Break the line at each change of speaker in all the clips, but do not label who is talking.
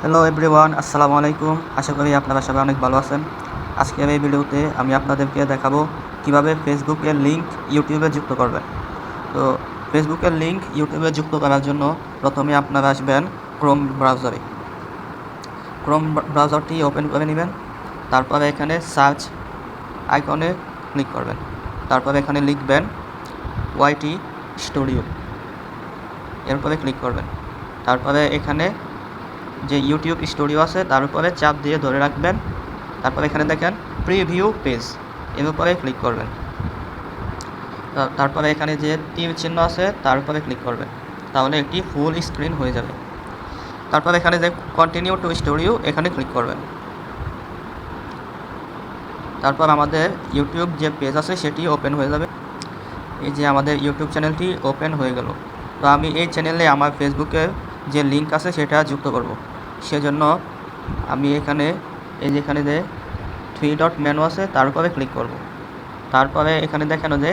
Hello everyone, আসসালামু আলাইকুম। আশা করি আপনারা সবাই অনেক ভালো আছেন। আজকের এই ভিডিওতে আমি আপনাদেরকে দেখাবো কিভাবে ফেসবুকের লিঙ্ক ইউটিউবে যুক্ত করবেন। তো ফেসবুকের লিঙ্ক ইউটিউবে যুক্ত করার জন্য প্রথমে আপনারা আসবেন ক্রোম ব্রাউজারে। ক্রোম ব্রাউজারটি ওপেন করে নেবেন। তারপরে এখানে সার্চ আইকনে ক্লিক করবেন। তারপরে এখানে লিখবেন ওয়াইটি স্টুডিও, এরপরে ক্লিক করবেন। তারপরে এখানে যে ইউটিউব স্টুডিও আছে তার উপরে চাপ দিয়ে ধরে রাখবেন। তারপরে এখানে দেখেন প্রিভিউ পেজ, এর উপরে ক্লিক করবেন। তারপরে এখানে যে তীর চিহ্ন আছে তার উপরে ক্লিক করবেন, তাহলে একটি ফুল স্ক্রিন হয়ে যাবে। তারপর এখানে যে কন্টিনিউ টু স্টুডিও এখানে ক্লিক করবেন। তারপর আমাদের ইউটিউব যে পেজ আছে সেটি ওপেন হয়ে যাবে। এই যে আমাদের ইউটিউব চ্যানেলটি ওপেন হয়ে গেল। তো আমি এই চ্যানেলে আমার ফেসবুকের যে লিঙ্ক আছে সেটা যুক্ত করব। সেজন্য আমি এখানে যেখানে যে 3 ডট মেনু আছে তার উপরে ক্লিক করব। তারপরে এখানে দেখানো যে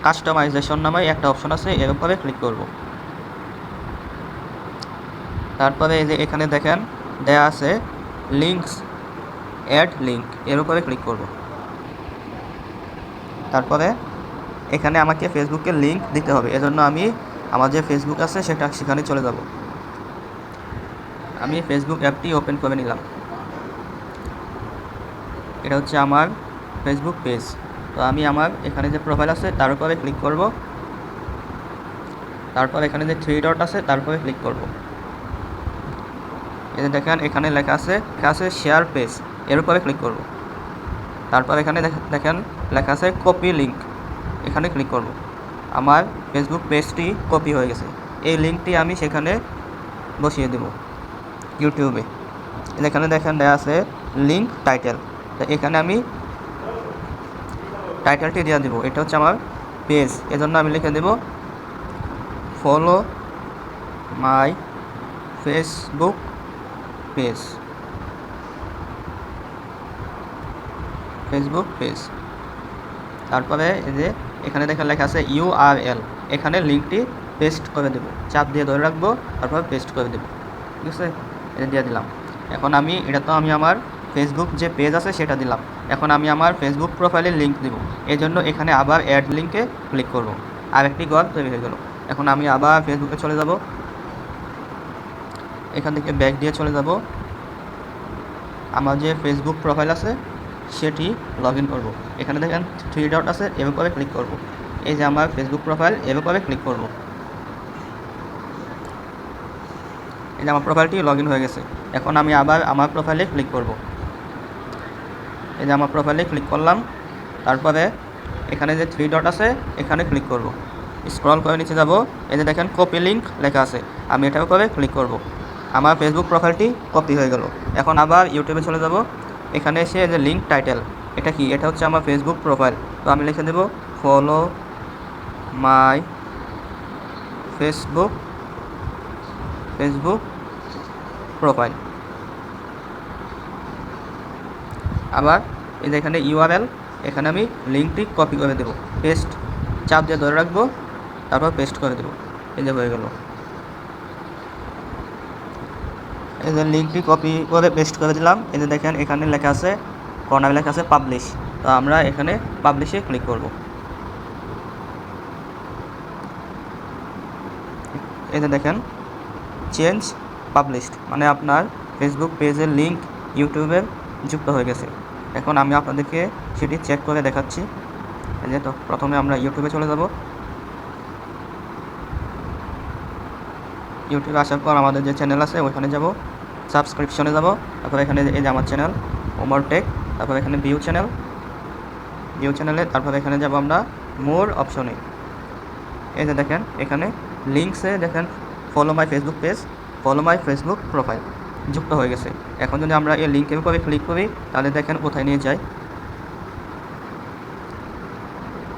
কাস্টমাইজেশন নামে একটা অপশন আছে, এর উপরে ক্লিক করব। তারপরে এই যে এখানে দেখেন দেয়া আছে লিঙ্কস, অ্যাড লিঙ্ক, এর উপরে ক্লিক করব। তারপরে এখানে আমাকে ফেসবুকের লিঙ্ক দিতে হবে, এজন্য আমি আমার যে ফেসবুক আছে সেখানে চলে যাব। আমি ফেসবুক অ্যাপটি ওপেন করে নিলাম। এটা হচ্ছে আমার ফেসবুক পেজ। তো আমি আমার এখানে যে প্রোফাইল আছে তার উপরে ক্লিক করব। তারপর এখানে যে 3 ডট আছে তার উপরে ক্লিক করব। এই যে দেখেন এখানে লেখা আছে শেয়ার পেজ, এর উপরে ক্লিক করব। তারপর এখানে দেখেন লেখা আছে কপি লিঙ্ক, এখানে ক্লিক করব। আমার ফেসবুক পেজটি কপি হয়ে গেছে। এই লিঙ্কটি আমি সেখানে বসিয়ে দেব ইউটিউবে। এখানে দেখেন দেওয়া আছে লিঙ্ক টাইটেল, তো এখানে আমি টাইটেলটি দিয়ে দেবো। এটা হচ্ছে আমার পেজ, এজন্য আমি লিখে দেব ফলো মাই ফেসবুক পেজ, তারপরে এই যে এখানে দেখেন লেখা আছে URL, এখানে লিঙ্কটি পেস্ট করে দেব। চাপ দিয়ে ধরে রাখবো, তারপর পেস্ট করে দেব। ঠিক আছে, এটা দিয়ে দিলাম। এখন আমি আমার ফেসবুক যে পেজ আছে সেটা দিলাম। এখন আমি আমার ফেসবুক প্রোফাইলের লিঙ্ক দেব, এই জন্য এখানে আবার অ্যাড লিঙ্কে ক্লিক করব। আর একটি ঘর তৈরি হয়ে গেল। এখন আমি আবার ফেসবুকে চলে যাব। এখান থেকে ব্যাক দিয়ে চলে যাব। আমার যে ফেসবুক প্রোফাইল আছে সেটি লগ ইন করবো। এখানে দেখেন 3 ডট আছে, এর উপরে ক্লিক করব। এই যে আমার ফেসবুক প্রোফাইল, এর উপরে ক্লিক করব। এই যে আমার প্রোফাইলটি লগ ইন হয়ে গেছে। এখন আমি আবার আমার প্রোফাইলে ক্লিক করব। এই যে আমার প্রোফাইলে ক্লিক করলাম। তারপরে এখানে যে 3 ডট আছে এখানে ক্লিক করব। স্ক্রল করে নিচে যাব। এই যে দেখেন কপি লিঙ্ক লেখা আছে, আমি এটার উপরে ক্লিক করব। আমার ফেসবুক প্রোফাইলটি কপি হয়ে গেল। এখন আবার ইউটিউবে চলে যাব। এখানে এসে যে লিঙ্ক টাইটেল, এটা কি? এটা হচ্ছে আমার ফেসবুক প্রোফাইল। তো আমি লিখে দেব ফলো মাই ফেসবুক প্রোফাইল। আবার এই যে এখানে URL, এখানে আমি লিঙ্কটি কপি করে দেব, পেস্ট, চাপ দিয়ে ধরে রাখবো, তারপর পেস্ট করে দেব। এই যে হয়ে গেল। এই যে লিঙ্কটি কপি করে পেস্ট করে দিলাম। এই যে দেখেন এখানে লেখা আছে, কর্নারে লেখা আছে পাবলিশ। তো আমরা এখানে পাবলিশে ক্লিক করব। এই যে দেখেন চেঞ্জ পাবলিশড, মানে আপনার ফেসবুক পেজের লিঙ্ক ইউটিউবে যুক্ত হয়ে গেছে। এখন আমি আপনাদেরকে সেটি চেক করে দেখাচ্ছি। এই যে তো প্রথমে আমরা ইউটিউবে চলে যাব। ইউটিউবে আসার পর আমাদের যে চ্যানেল আছে ওইখানে যাব, সাবস্ক্রিপশনে যাব। তারপর এখানে এই যে আমার চ্যানেল ওমর টেক, তারপর এখানে ভিউ চ্যানেলে, তারপর এখানে যাব আমরা মোর অপশনে। এই যে দেখেন এখানে লিঙ্কসে দেখেন follow my Facebook page, follow my Facebook profile যুক্ত হয়ে গেছে। এখন যদি আমরা এই লিঙ্কের উপরে ক্লিক করি তাহলে দেখেন কোথায় নিয়ে যায়।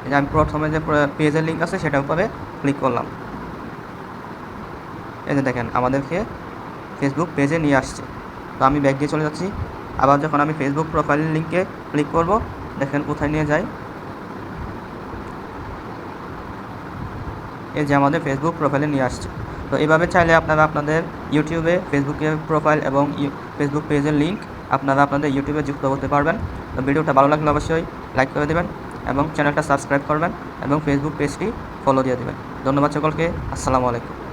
এই যে আমি প্রথমে যে পেজের লিঙ্ক আছে সেটার উপরে ক্লিক করলাম। এই যে দেখেন আমাদেরকে ফেসবুক পেজে নিয়ে আসছে। তো আমি ব্যাক দিয়ে চলে যাচ্ছি। আবার যখন আমি ফেসবুক প্রোফাইলের লিঙ্কে ক্লিক করব, দেখেন কোথায় নিয়ে যায়। এই যে আমাদের ফেসবুক প্রোফাইলে নিয়ে আসছে। তো এভাবে চাইলে আপনারা আপনাদের ইউটিউবে ফেসবুকের প্রোফাইল এবং ফেসবুক পেজের লিঙ্ক আপনারা আপনাদের ইউটিউবে যুক্ত করতে পারবেন। তো ভিডিওটা ভালো লাগলে অবশ্যই লাইক করে দেবেন এবং চ্যানেলটা সাবস্ক্রাইব করবেন এবং ফেসবুক পেজটি ফলো দিয়ে দেবেন। ধন্যবাদ সকলকে। আসসালামু আলাইকুম।